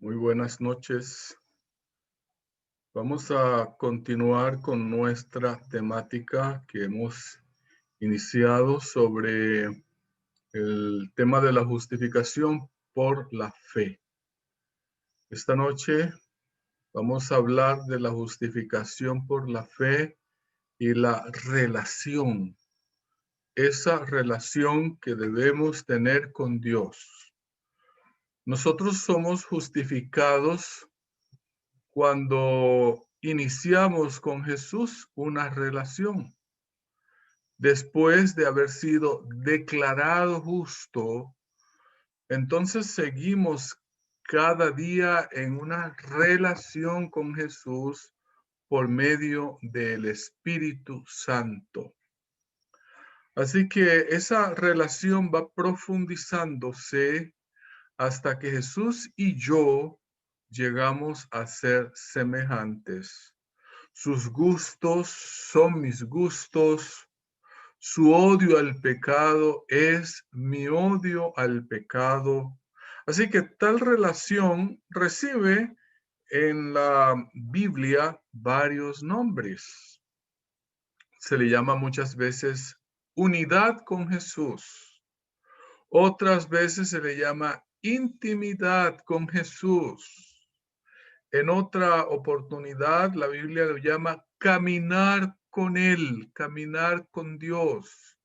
Muy buenas noches. Vamos a continuar con nuestra temática que hemos iniciado sobre el tema de la justificación por la fe. Esta noche vamos a hablar de la justificación por la fe y la relación, esa relación que debemos tener con Dios. Nosotros somos justificados cuando iniciamos con Jesús una relación. Después de haber sido declarado justo, entonces seguimos cada día en una relación con Jesús por medio del Espíritu Santo. Así que esa relación va profundizándose hasta que Jesús y yo llegamos a ser semejantes. Sus gustos son mis gustos. Su odio al pecado es mi odio al pecado. Así que tal relación recibe en la Biblia varios nombres. Se le llama muchas veces unidad con Jesús. Otras veces se le llama intimidad con Jesús. En otra oportunidad, la Biblia lo llama caminar con Él, caminar con Dios.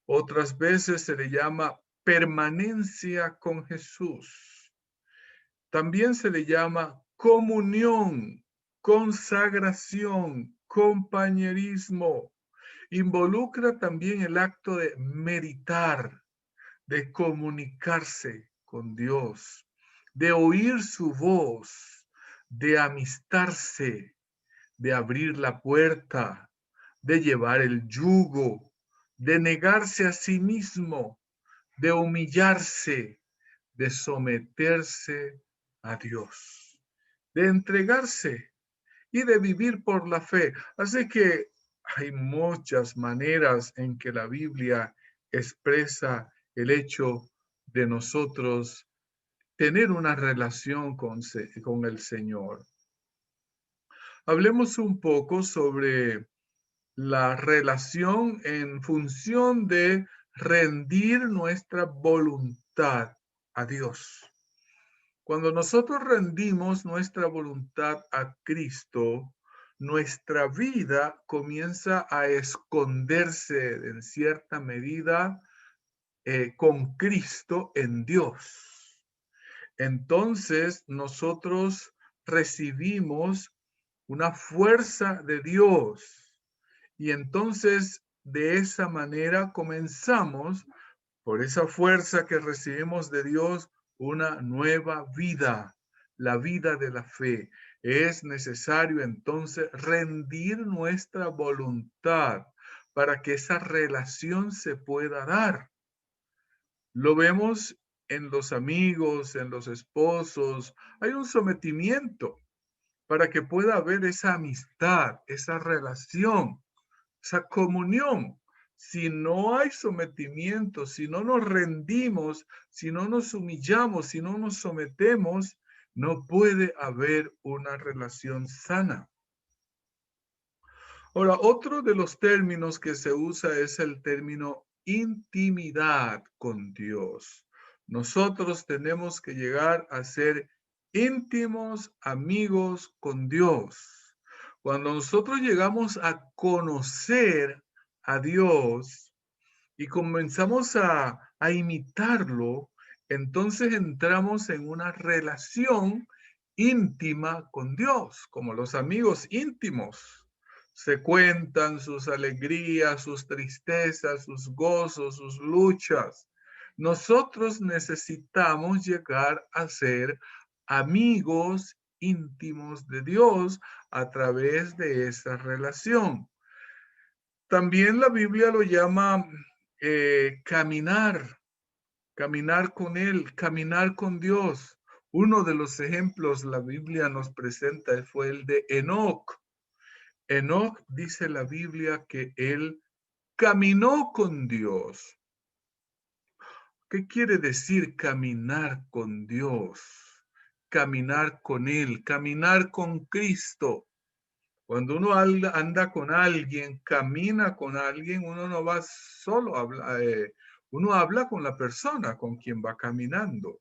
Otras veces se le llama permanencia con Jesús. También se le llama comunión, consagración, compañerismo. Involucra también el acto de meditar, de comunicarse con Dios, de oír su voz, de amistarse, de abrir la puerta, de llevar el yugo, de negarse a sí mismo, de humillarse, de someterse a Dios, de entregarse y de vivir por la fe. Así que hay muchas maneras en que la Biblia expresa el hecho de nosotros tener una relación con el Señor. Hablemos un poco sobre la relación en función de rendir nuestra voluntad a Dios. Cuando nosotros rendimos nuestra voluntad a Cristo, nuestra vida comienza a esconderse en cierta medida con Cristo en Dios. Entonces nosotros recibimos una fuerza de Dios y entonces de esa manera comenzamos, por esa fuerza que recibimos de Dios, una nueva vida, la vida de la fe. Es necesario entonces rendir nuestra voluntad para que esa relación se pueda dar. Lo vemos en los amigos, en los esposos. Hay un sometimiento para que pueda haber esa amistad, esa relación, esa comunión. Si no hay sometimiento, si no nos rendimos, si no nos humillamos, si no nos sometemos, no puede haber una relación sana. Ahora, otro de los términos que se usa es el término intimidad con Dios. Nosotros tenemos que llegar a ser íntimos amigos con Dios. Cuando nosotros llegamos a conocer a Dios y comenzamos a imitarlo, entonces entramos en una relación íntima con Dios, como los amigos íntimos. Se cuentan sus alegrías, sus tristezas, sus gozos, sus luchas. Nosotros necesitamos llegar a ser amigos íntimos de Dios a través de esa relación. También la Biblia lo llama caminar, caminar con Él, caminar con Dios. Uno de los ejemplos la Biblia nos presenta fue el de Enoc. Enoc dice la Biblia que él caminó con Dios. ¿Qué quiere decir caminar con Dios? caminar con Él, caminar con Cristo. Cuando uno anda con alguien, camina con alguien, uno no va solo a hablar, uno habla con la persona con quien va caminando.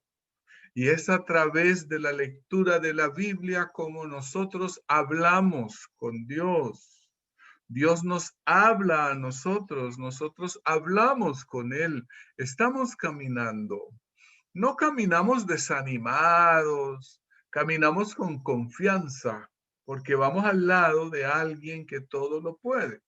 Y es a través de la lectura de la Biblia como nosotros hablamos con Dios. Dios nos habla a nosotros, nosotros hablamos con Él, estamos caminando. No caminamos desanimados, caminamos con confianza, porque vamos al lado de alguien que todo lo puede.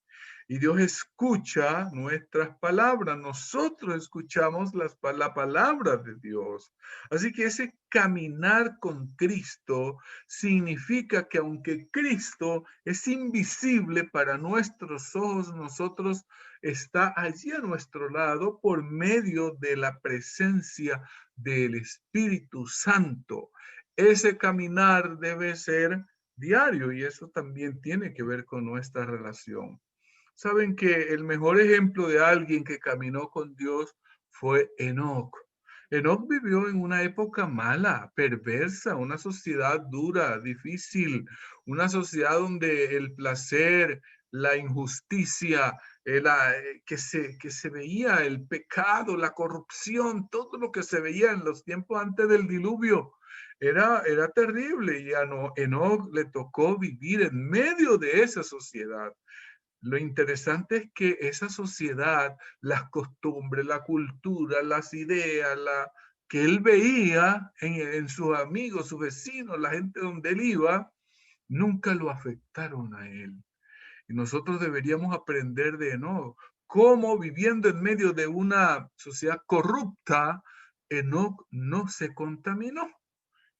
Y Dios escucha nuestras palabras, nosotros escuchamos la palabra de Dios. Así que ese caminar con Cristo significa que aunque Cristo es invisible para nuestros ojos, nosotros está allí a nuestro lado por medio de la presencia del Espíritu Santo. Ese caminar debe ser diario y eso también tiene que ver con nuestra relación. Saben que el mejor ejemplo de alguien que caminó con Dios fue Enoc. Enoc vivió en una época mala, perversa, una sociedad dura, difícil, una sociedad donde el placer, la injusticia, que se veía el pecado, la corrupción, todo lo que se veía en los tiempos antes del diluvio, era terrible y a Enoc le tocó vivir en medio de esa sociedad. Lo interesante es que esa sociedad, las costumbres, la cultura, las ideas, que él veía en sus amigos, sus vecinos, la gente donde él iba, nunca lo afectaron a él. Y nosotros deberíamos aprender de Enoc, cómo viviendo en medio de una sociedad corrupta, Enoc no se contaminó.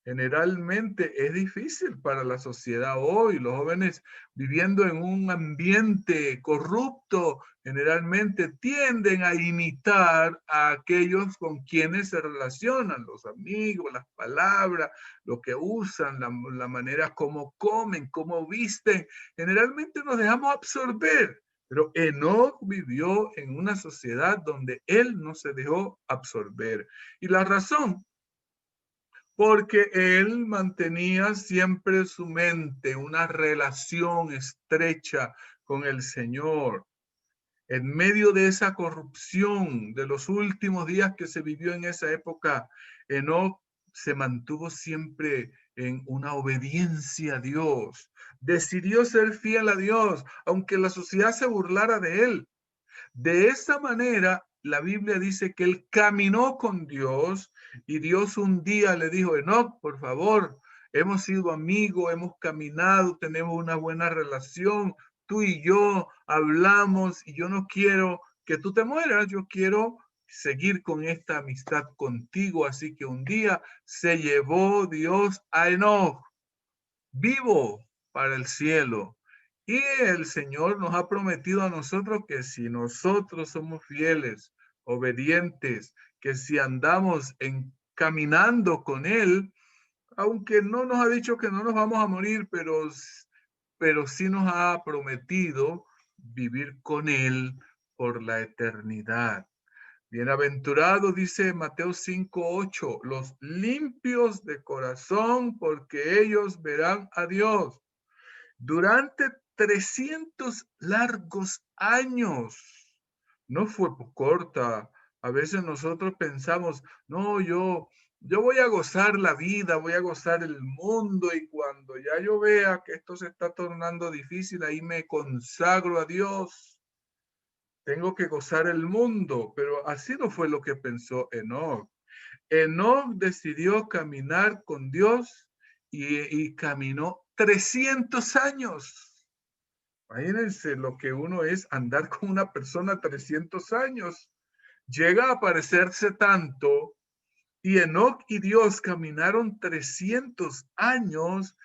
Generalmente es difícil para la sociedad hoy, los jóvenes viviendo en un ambiente corrupto, generalmente tienden a imitar a aquellos con quienes se relacionan, los amigos, las palabras, lo que usan, la manera como comen, como visten. Generalmente nos dejamos absorber, pero Enoc vivió en una sociedad donde él no se dejó absorber. Y la razón, porque él mantenía siempre su mente, una relación estrecha con el Señor. En medio de esa corrupción de los últimos días que se vivió en esa época, Enoc se mantuvo siempre en una obediencia a Dios. Decidió ser fiel a Dios, aunque la sociedad se burlara de él. De esa manera, la Biblia dice que él caminó con Dios y Dios un día le dijo, Enoc, por favor, hemos sido amigos, hemos caminado, tenemos una buena relación, tú y yo hablamos y yo no quiero que tú te mueras, yo quiero seguir con esta amistad contigo. Así que un día se llevó Dios a Enoc, vivo para el cielo. Y el Señor nos ha prometido a nosotros que si nosotros somos fieles, obedientes, que si andamos caminando con Él, aunque no nos ha dicho que no nos vamos a morir, pero sí nos ha prometido vivir con Él por la eternidad. Bienaventurado, dice Mateo 5:8, los limpios de corazón, porque ellos verán a Dios. Durante 300 largos años, no fue corta. A veces nosotros pensamos, no, yo voy a gozar la vida, voy a gozar el mundo y cuando ya yo vea que esto se está tornando difícil, ahí me consagro a Dios. Tengo que gozar el mundo, pero así no fue lo que pensó Enoc. Enoc decidió caminar con Dios y caminó 300 años. Imagínense lo que uno es andar con una persona 300 años. Llega a parecerse tanto y Enoc y Dios caminaron 300 años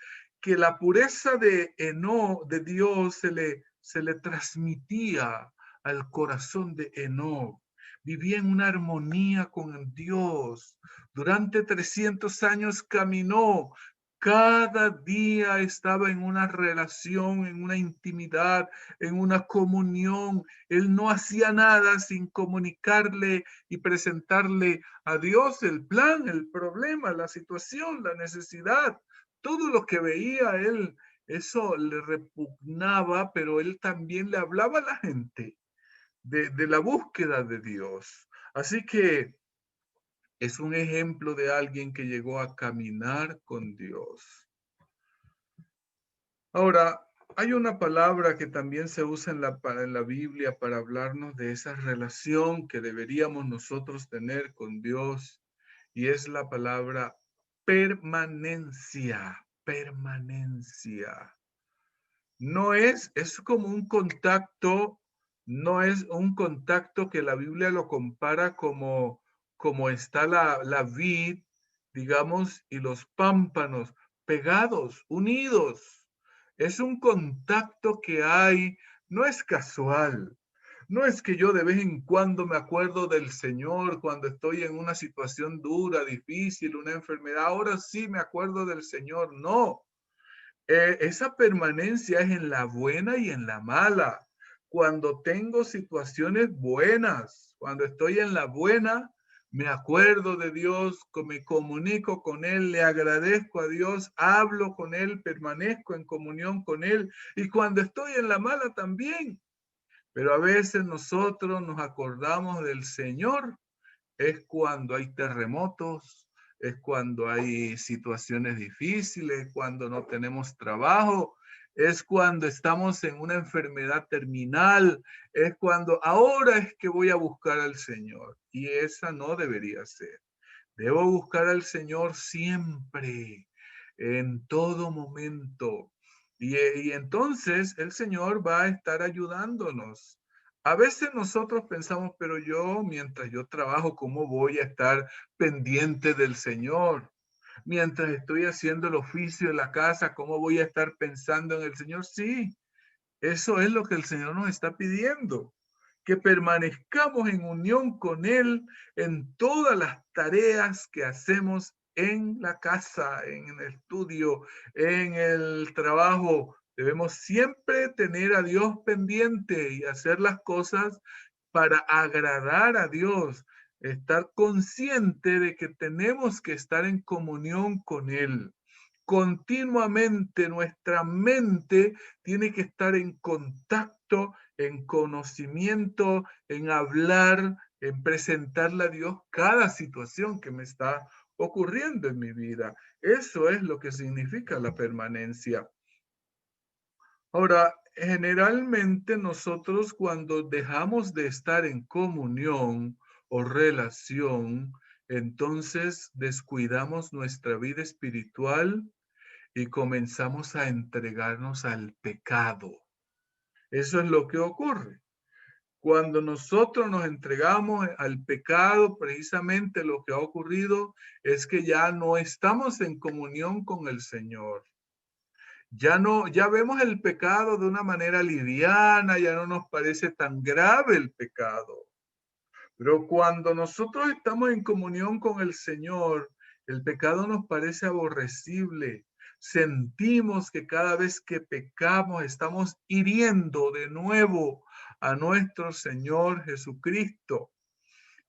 que la pureza de Enoc, de Dios, se le transmitía al corazón de Enoc. Vivía en una armonía con Dios. Durante 300 años caminó cada día estaba en una relación, en una intimidad, en una comunión. Él no hacía nada sin comunicarle y presentarle a Dios el plan, el problema, la situación, la necesidad. Todo lo que veía él, eso le repugnaba, pero él también le hablaba a la gente de la búsqueda de Dios. Así que es un ejemplo de alguien que llegó a caminar con Dios. Ahora, hay una palabra que también se usa en la Biblia para hablarnos de esa relación que deberíamos nosotros tener con Dios, y es la palabra permanencia, permanencia. No es como un contacto, no es un contacto que la Biblia lo compara como está la vid, digamos, y los pámpanos pegados, unidos. Es un contacto que hay, no es casual. No es que yo de vez en cuando me acuerdo del Señor cuando estoy en una situación dura, difícil, una enfermedad. Ahora sí me acuerdo del Señor. No, esa permanencia es en la buena y en la mala. Cuando tengo situaciones buenas, cuando estoy en la buena, me acuerdo de Dios, me comunico con Él, le agradezco a Dios, hablo con Él, permanezco en comunión con Él. Y cuando estoy en la mala también. Pero a veces nosotros nos acordamos del Señor es cuando hay terremotos, es cuando hay situaciones difíciles, cuando no tenemos trabajo, es cuando estamos en una enfermedad terminal, es cuando ahora es que voy a buscar al Señor. Y esa no debería ser. Debo buscar al Señor siempre, en todo momento. Y entonces el Señor va a estar ayudándonos. A veces nosotros pensamos, pero yo, mientras yo trabajo, ¿cómo voy a estar pendiente del Señor? Mientras estoy haciendo el oficio de la casa, ¿cómo voy a estar pensando en el Señor? Sí, eso es lo que el Señor nos está pidiendo, que permanezcamos en unión con Él en todas las tareas que hacemos en la casa, en el estudio, en el trabajo. Debemos siempre tener a Dios pendiente y hacer las cosas para agradar a Dios, estar consciente de que tenemos que estar en comunión con Él. Continuamente nuestra mente tiene que estar en contacto, en conocimiento, en hablar, en presentarle a Dios cada situación que me está ocurriendo en mi vida. Eso es lo que significa la permanencia. Ahora, generalmente nosotros cuando dejamos de estar en comunión o relación, entonces descuidamos nuestra vida espiritual y comenzamos a entregarnos al pecado. Eso es lo que ocurre. Cuando nosotros nos entregamos al pecado, precisamente lo que ha ocurrido es que ya no estamos en comunión con el Señor. Ya no, ya vemos el pecado de una manera liviana, ya no nos parece tan grave el pecado. Pero cuando nosotros estamos en comunión con el Señor, el pecado nos parece aborrecible. Sentimos que cada vez que pecamos estamos hiriendo de nuevo a nuestro Señor Jesucristo.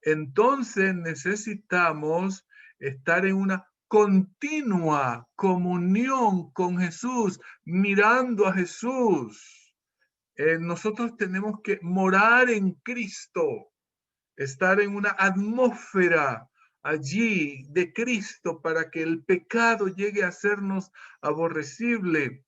Entonces necesitamos estar en una continua comunión con Jesús, mirando a Jesús. Nosotros tenemos que morar en Cristo, estar en una atmósfera allí de Cristo para que el pecado llegue a hacernos aborrecible.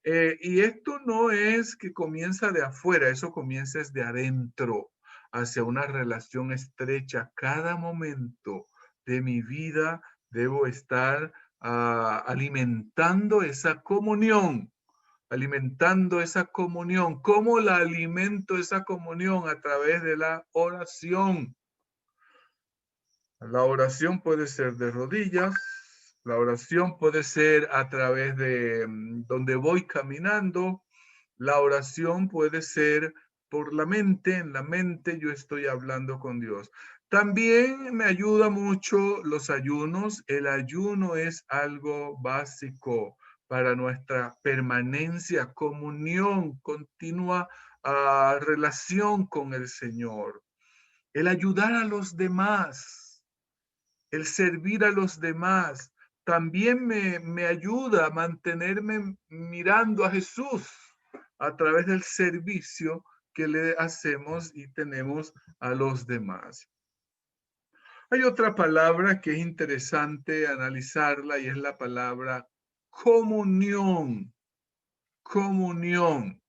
Y esto no es que comienza de afuera, eso comienza desde adentro, hacia una relación estrecha. Cada momento de mi vida debo estar alimentando esa comunión, alimentando esa comunión. ¿Cómo la alimento esa comunión? A través de la oración. La oración puede ser de rodillas, la oración puede ser a través de donde voy caminando, la oración puede ser por la mente, en la mente yo estoy hablando con Dios. También me ayuda mucho los ayunos. El ayuno es algo básico para nuestra permanencia, comunión, continua relación con el Señor. El ayudar a los demás, el servir a los demás, también me ayuda a mantenerme mirando a Jesús a través del servicio que le hacemos y tenemos a los demás. Hay otra palabra que es interesante analizarla y es la palabra comunión. Comunión.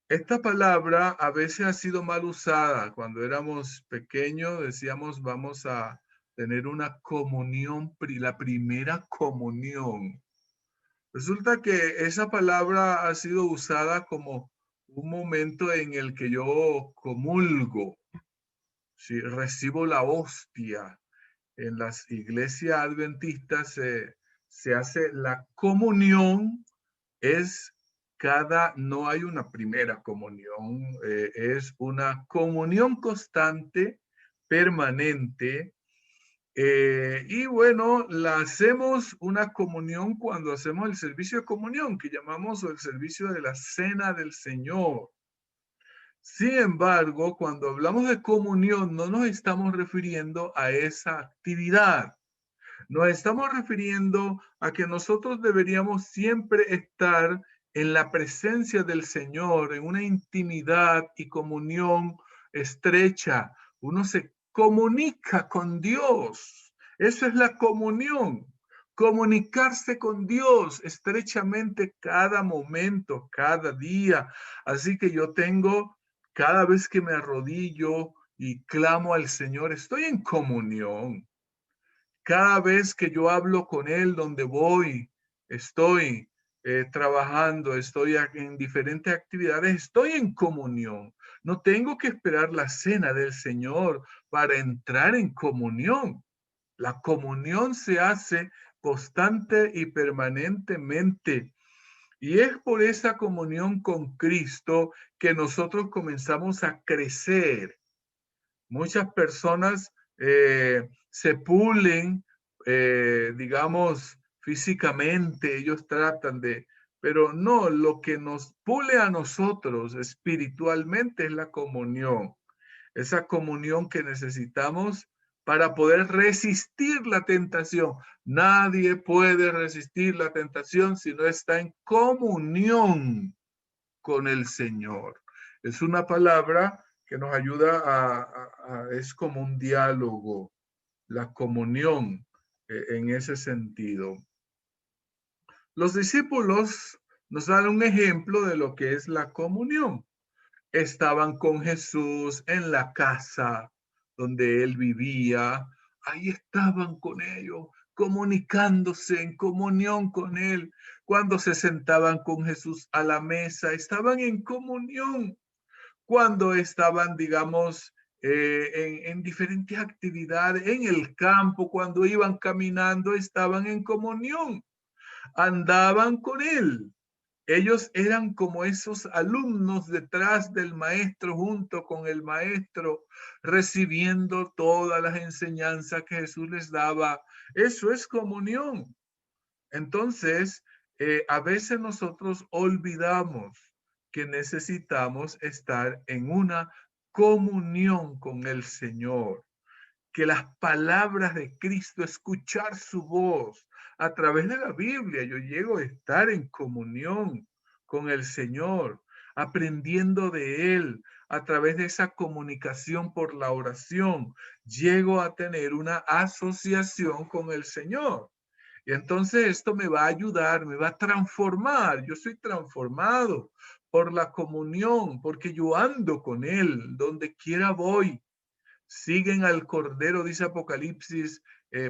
Esta palabra a veces ha sido mal usada. Cuando éramos pequeños decíamos vamos a tener una comunión, la primera comunión. Resulta que esa palabra ha sido usada como un momento en el que yo comulgo, si recibo la hostia. En las iglesias adventistas se hace la comunión, es no hay una primera comunión, es una comunión constante, permanente. Y bueno, la hacemos una comunión cuando hacemos el servicio de comunión, que llamamos el servicio de la cena del Señor. Sin embargo, cuando hablamos de comunión, no nos estamos refiriendo a esa actividad. Nos estamos refiriendo a que nosotros deberíamos siempre estar en la presencia del Señor, en una intimidad y comunión estrecha. Uno se comunica con Dios. Eso es la comunión. Comunicarse con Dios estrechamente cada momento, cada día. Así que yo tengo, cada vez que me arrodillo y clamo al Señor, estoy en comunión. Cada vez que yo hablo con Él, donde voy, estoy trabajando, estoy en diferentes actividades, estoy en comunión. No tengo que esperar la cena del Señor para entrar en comunión. La comunión se hace constante y permanentemente. Y es por esa comunión con Cristo que nosotros comenzamos a crecer. Muchas personas se pulen, digamos, físicamente, ellos tratan pero no, lo que nos pule a nosotros espiritualmente es la comunión, esa comunión que necesitamos para poder resistir la tentación. Nadie puede resistir la tentación si no está en comunión con el Señor. Es una palabra que nos ayuda es como un diálogo, la comunión en ese sentido. Los discípulos nos dan un ejemplo de lo que es la comunión. Estaban con Jesús en la casa donde él vivía. Ahí estaban con ellos, comunicándose en comunión con él. Cuando se sentaban con Jesús a la mesa, estaban en comunión. Cuando estaban, digamos, en diferentes actividades, en el campo, cuando iban caminando, estaban en comunión, andaban con él. Ellos eran como esos alumnos detrás del maestro, junto con el maestro, recibiendo todas las enseñanzas que Jesús les daba. Eso es comunión. Entonces, a veces nosotros olvidamos que necesitamos estar en una comunión con el Señor, que las palabras de Cristo, escuchar su voz a través de la Biblia, yo llego a estar en comunión con el Señor, aprendiendo de Él a través de esa comunicación por la oración, llego a tener una asociación con el Señor. Y entonces esto me va a ayudar, me va a transformar. Yo soy transformado por la comunión, porque yo ando con Él, donde quiera voy. Siguen al Cordero, dice Apocalipsis,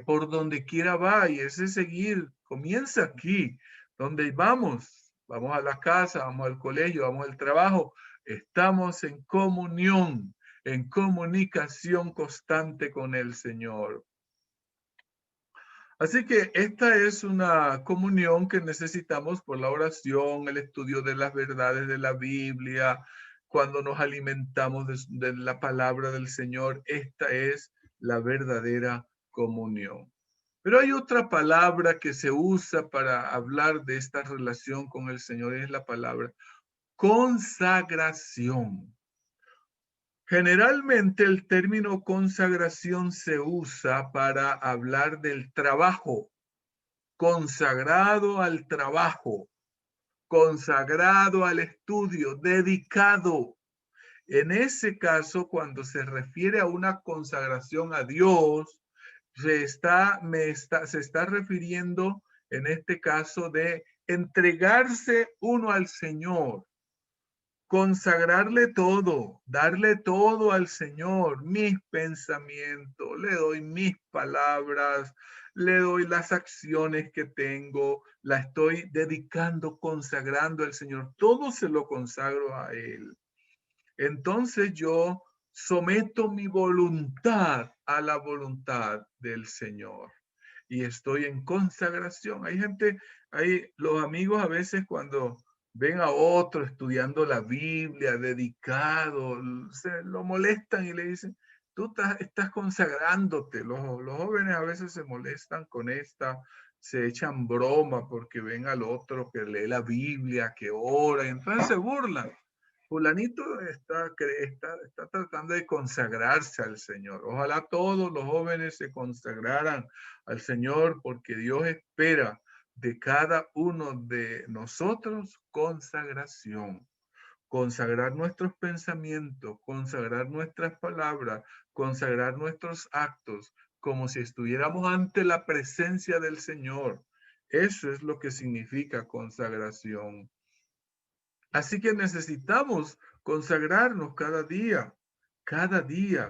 por donde quiera va. Y ese seguir comienza aquí, donde vamos a la casa, vamos al colegio, vamos al trabajo. Estamos en comunión, en comunicación constante con el Señor. Así que esta es una comunión que necesitamos por la oración, el estudio de las verdades de la Biblia, cuando nos alimentamos de la palabra del Señor. Esta es la verdadera comunión. Pero hay otra palabra que se usa para hablar de esta relación con el Señor, es la palabra consagración. Generalmente el término consagración se usa para hablar del trabajo, consagrado al trabajo, consagrado al estudio, dedicado. En ese caso, cuando se refiere a una consagración a Dios, se está refiriendo en este caso de entregarse uno al Señor, consagrarle todo, darle todo al Señor, mis pensamientos, le doy mis palabras, le doy las acciones que tengo, la estoy dedicando, consagrando al Señor, todo se lo consagro a Él. Entonces yo someto mi voluntad a la voluntad del Señor y estoy en consagración. Hay gente, los amigos a veces cuando ven a otro estudiando la Biblia, dedicado, se lo molestan y le dicen, tú estás consagrándote. Los jóvenes a veces se molestan con se echan broma porque ven al otro que lee la Biblia, que ora, y entonces se burlan. Fulanito está tratando de consagrarse al Señor. Ojalá todos los jóvenes se consagraran al Señor porque Dios espera de cada uno de nosotros consagración. Consagrar nuestros pensamientos, consagrar nuestras palabras, consagrar nuestros actos, como si estuviéramos ante la presencia del Señor. Eso es lo que significa consagración. Así que necesitamos consagrarnos cada día,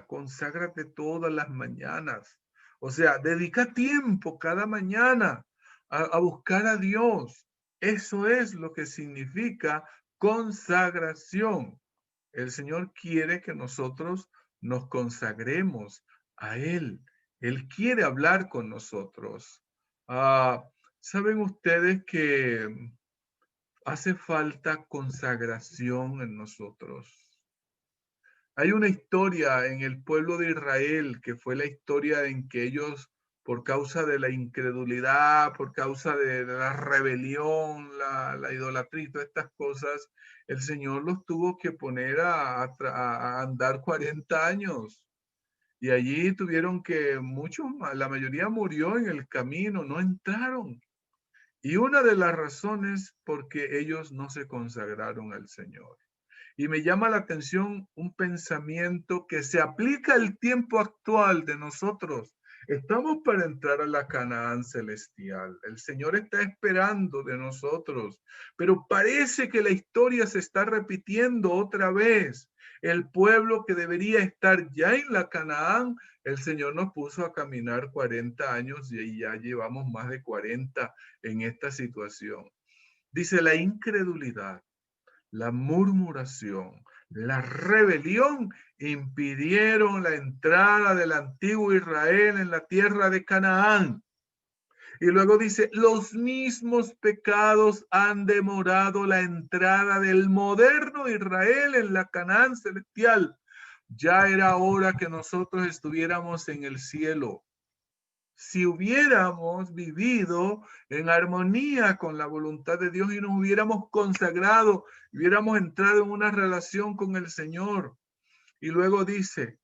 conságrate todas las mañanas. O sea, dedica tiempo cada mañana a buscar a Dios. Eso es lo que significa consagración. El Señor quiere que nosotros nos consagremos a Él. Él quiere hablar con nosotros. ¿Saben ustedes que hace falta consagración en nosotros? Hay una historia en el pueblo de Israel que fue la historia en que ellos, por causa de la incredulidad, por causa de la rebelión, la idolatría y todas estas cosas, el Señor los tuvo que poner a andar 40 años. Y allí tuvieron que la mayoría murió en el camino, no entraron. Y una de las razones porque ellos no se consagraron al Señor. Y me llama la atención un pensamiento que se aplica al tiempo actual de nosotros. Estamos para entrar a la Canaán celestial. El Señor está esperando de nosotros, pero parece que la historia se está repitiendo otra vez. El pueblo que debería estar ya en la Canaán, el Señor nos puso a caminar 40 años y ya llevamos más de 40 en esta situación. Dice la incredulidad, la murmuración, la rebelión impidieron la entrada del antiguo Israel en la tierra de Canaán. Y luego dice, los mismos pecados han demorado la entrada del moderno Israel en la Canaán celestial. Ya era hora que nosotros estuviéramos en el cielo. Si hubiéramos vivido en armonía con la voluntad de Dios y nos hubiéramos consagrado, hubiéramos entrado en una relación con el Señor. Y luego dice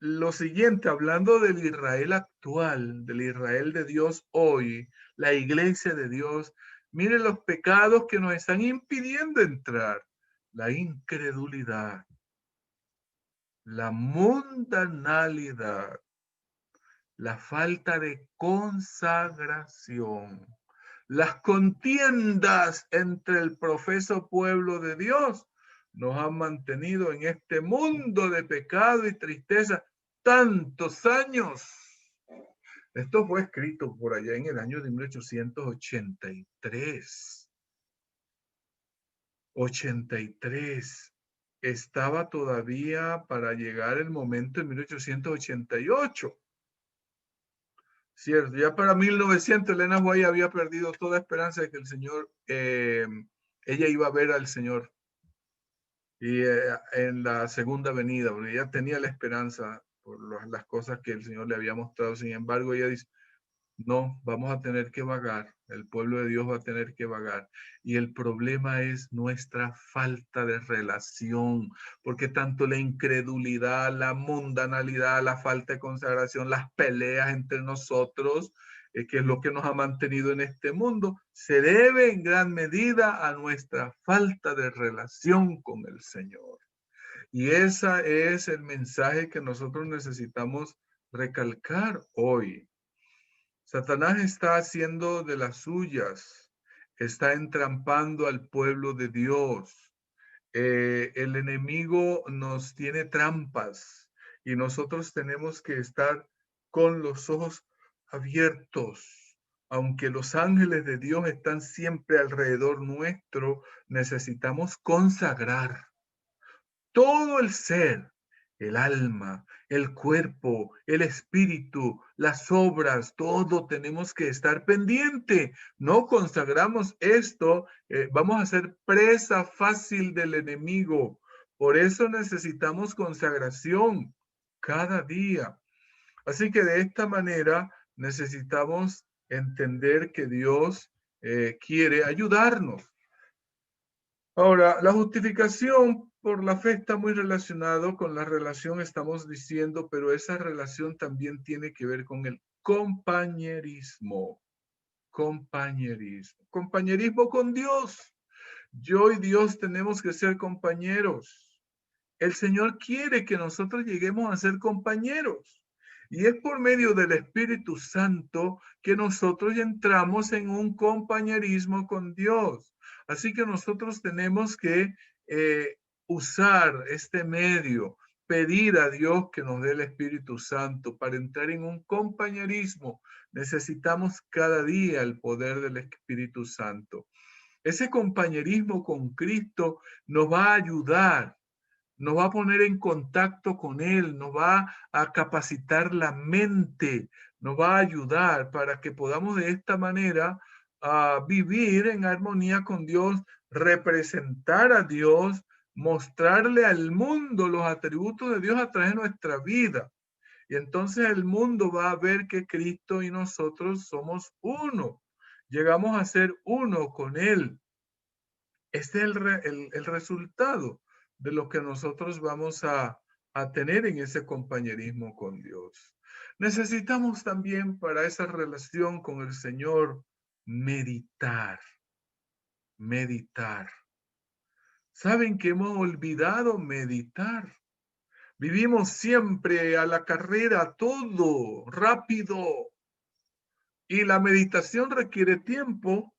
lo siguiente, hablando del Israel actual, del Israel de Dios hoy, la iglesia de Dios, miren los pecados que nos están impidiendo entrar. La incredulidad, la mundanalidad, la falta de consagración, las contiendas entre el profeso pueblo de Dios nos han mantenido en este mundo de pecado y tristeza tantos años. Esto fue escrito por allá en el año de 1883. 83. Estaba todavía para llegar el momento en 1888. Cierto, ya para 1900 Elena White había perdido toda esperanza de que el Señor, ella iba a ver al Señor. y en la segunda venida, porque ella tenía la esperanza por las cosas que el Señor le había mostrado. Sin embargo, ella dice, no, vamos a tener que vagar, el pueblo de Dios va a tener que vagar. Y el problema es nuestra falta de relación, porque tanto la incredulidad, la mundanalidad, la falta de consagración, las peleas entre nosotros, que es lo que nos ha mantenido en este mundo, se debe en gran medida a nuestra falta de relación con el Señor. Y ese es el mensaje que nosotros necesitamos recalcar hoy. Satanás está haciendo de las suyas, está entrampando al pueblo de Dios. El enemigo nos tiene trampas y nosotros tenemos que estar con los ojos abiertos. Aunque los ángeles de Dios están siempre alrededor nuestro, necesitamos consagrar todo el ser, el alma, el cuerpo, el espíritu, las obras, todo tenemos que estar pendiente. No consagramos esto, vamos a ser presa fácil del enemigo. Por eso necesitamos consagración cada día. Así que de esta manera necesitamos entender que Dios quiere ayudarnos. Ahora, la justificación por la fe está muy relacionado con la relación, estamos diciendo, pero esa relación también tiene que ver con el compañerismo. Compañerismo. Compañerismo con Dios. Yo y Dios tenemos que ser compañeros. El Señor quiere que nosotros lleguemos a ser compañeros. Y es por medio del Espíritu Santo que nosotros entramos en un compañerismo con Dios. Así que nosotros tenemos que usar este medio, pedir a Dios que nos dé el Espíritu Santo para entrar en un compañerismo. Necesitamos cada día el poder del Espíritu Santo. Ese compañerismo con Cristo nos va a ayudar, nos va a poner en contacto con Él, nos va a capacitar la mente, nos va a ayudar para que podamos de esta manera vivir en armonía con Dios, representar a Dios, mostrarle al mundo los atributos de Dios a través de nuestra vida. Y entonces el mundo va a ver que Cristo y nosotros somos uno. Llegamos a ser uno con Él. Este es el resultado de lo que nosotros vamos a tener en ese compañerismo con Dios. Necesitamos también para esa relación con el Señor meditar, meditar. ¿Saben que hemos olvidado meditar? Vivimos siempre a la carrera, todo rápido. Y la meditación requiere tiempo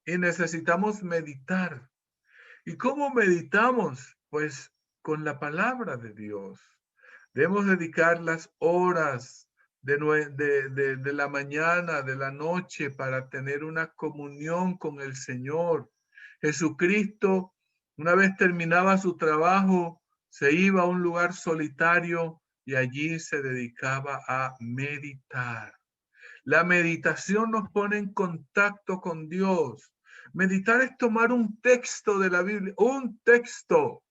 y necesitamos meditar. ¿Y cómo meditamos? Pues con la palabra de Dios. Debemos dedicar las horas de la mañana, de la noche, para tener una comunión con el Señor. Jesucristo, una vez terminaba su trabajo, se iba a un lugar solitario y allí se dedicaba a meditar. La meditación nos pone en contacto con Dios. Meditar es tomar un texto de la Biblia, un texto.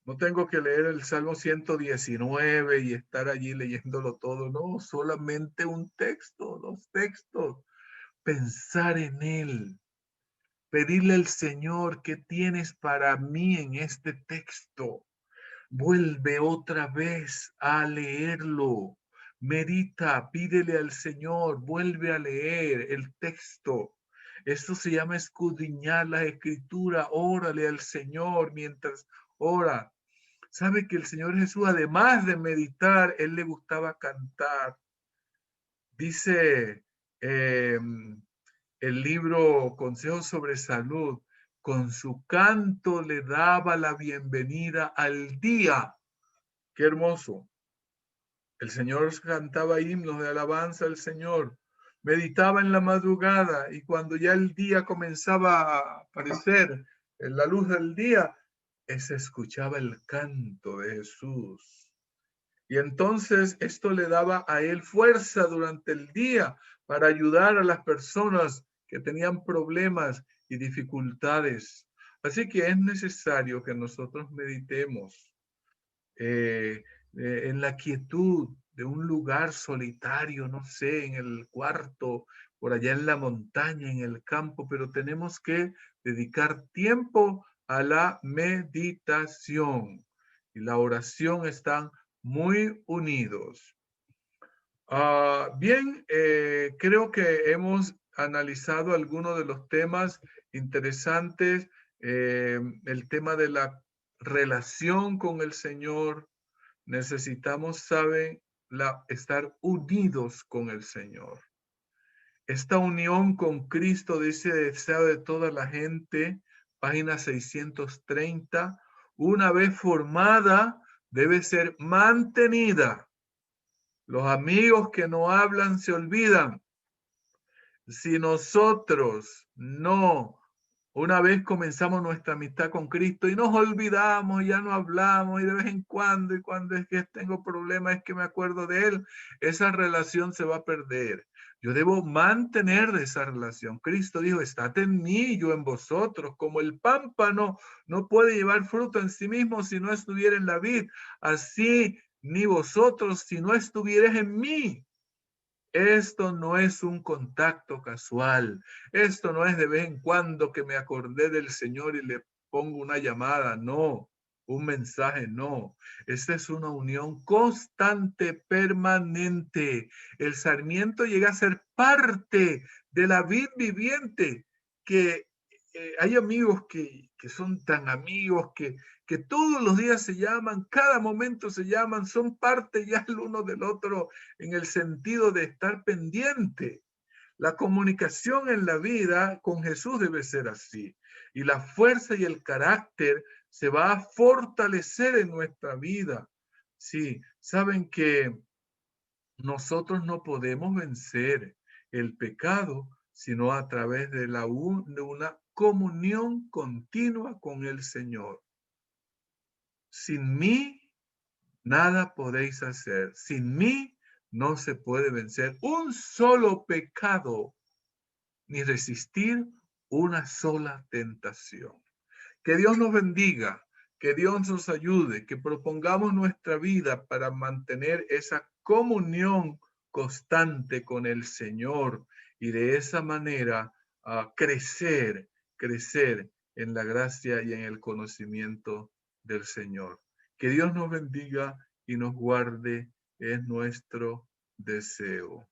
No tengo que leer el Salmo 119 y estar allí leyéndolo todo, no, solamente un texto, dos textos. Pensar en él, pedirle al Señor, ¿qué tienes para mí en este texto? Vuelve otra vez a leerlo. Medita, pídele al Señor, vuelve a leer el texto. Esto se llama escudriñar la escritura. Órale al Señor mientras ora. Sabe que el Señor Jesús, además de meditar, él le gustaba cantar. Dice el libro Consejos sobre Salud, con su canto le daba la bienvenida al día. Qué hermoso. El Señor cantaba himnos de alabanza al Señor, meditaba en la madrugada y cuando ya el día comenzaba a aparecer, en la luz del día, se escuchaba el canto de Jesús. Y entonces esto le daba a él fuerza durante el día para ayudar a las personas que tenían problemas y dificultades. Así que es necesario que nosotros meditemos en la quietud de un lugar solitario, no sé, en el cuarto, por allá en la montaña, en el campo, pero tenemos que dedicar tiempo a la meditación y la oración están muy unidos. Bien, creo que hemos analizado algunos de los temas interesantes, el tema de la relación con el Señor. Necesitamos, saben, estar unidos con el Señor. Esta unión con Cristo, dice, deseo de toda la gente, página 630, una vez formada, debe ser mantenida. Los amigos que no hablan se olvidan. Si nosotros no, una vez comenzamos nuestra amistad con Cristo y nos olvidamos, ya no hablamos y de vez en cuando, y cuando es que tengo problemas es que me acuerdo de Él, esa relación se va a perder. Yo debo mantener esa relación. Cristo dijo, estad en mí, yo en vosotros. Como el pámpano no puede llevar fruto en sí mismo si no estuviera en la vid, así ni vosotros si no estuvierais en mí. Esto no es un contacto casual. Esto no es de vez en cuando que me acordé del Señor y le pongo una llamada. No, un mensaje, no. Esta es una unión constante, permanente. El sarmiento llega a ser parte de la vid viviente, que hay amigos que son tan amigos que todos los días se llaman, cada momento se llaman, son parte ya el uno del otro en el sentido de estar pendiente. La comunicación en la vida con Jesús debe ser así. Y la fuerza y el carácter se va a fortalecer en nuestra vida. Sí, saben que nosotros no podemos vencer el pecado sino a través de una comunión continua con el Señor. Sin mí, nada podéis hacer. Sin mí, no se puede vencer un solo pecado, ni resistir una sola tentación. Que Dios nos bendiga, que Dios nos ayude, que propongamos nuestra vida para mantener esa comunión constante con el Señor y de esa manera crecer en la gracia y en el conocimiento del Señor. Que Dios nos bendiga y nos guarde, es nuestro deseo.